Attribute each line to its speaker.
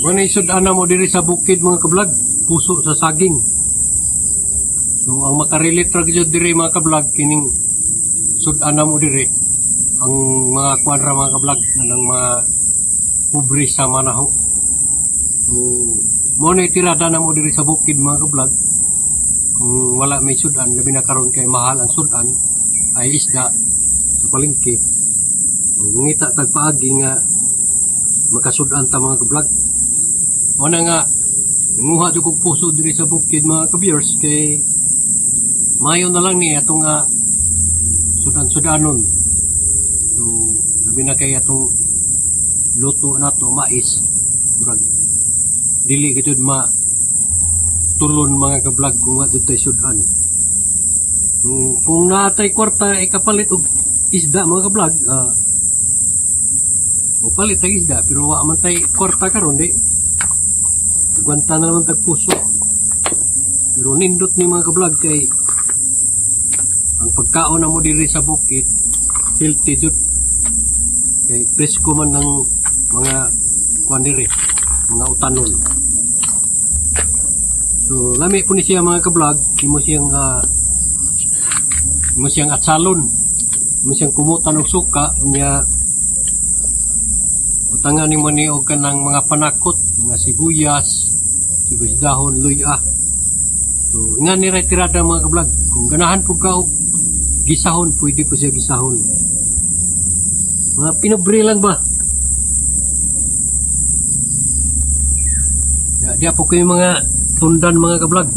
Speaker 1: Muna isud-ana mo diri sa bukid mga kablog, puso sa saging. So ang makarelate ra gyud diri mga kablog kining sud-ana mo diri ang mga kwadra mga kablog ng mga pobre sa manaho. So muna itirada na mo diri sa bukid mga kablog. Kung wala may sudan, labi na karon kay mahal ang sudan ay isda sa palengke. So ngita tagpaagi nga makasudan ta mga kablog. Una nga, nanguha dyan kong puso diri sa bukid mga ka-viewers kay mayo na lang ni atong sudan-sudanon. So, labi na kay atong luto na to, mais. Murag, dili gitod tulon mga ka-vlog kung nga dito sudan. So, kung naatay kwarta, ikapalit og isda mga ka-vlog, palit ang isda, pero wa man tay kwarta karon di. Gwanta na naman tagpuso. Pero nindot ni mga ka-vlog kay ang pagkaon na mo diri sa bukid healthy jud. Kay presko man ng mga kuan diri, mga utanon. So lami po ni siya mga ka-vlog, imo siyang atsalon. Imo siyang kumutan og suka nya utangan nimo ni og kanang mga panakot, mga sibuyas, sibuyas dahon, luya. So, nga ni retirada mga ka-vlog. Kung ganahan po ka og gisahon, pwede po siya gisahon. Mga pinobre lang ba? Di po kayo mga tundan mga ka-vlog.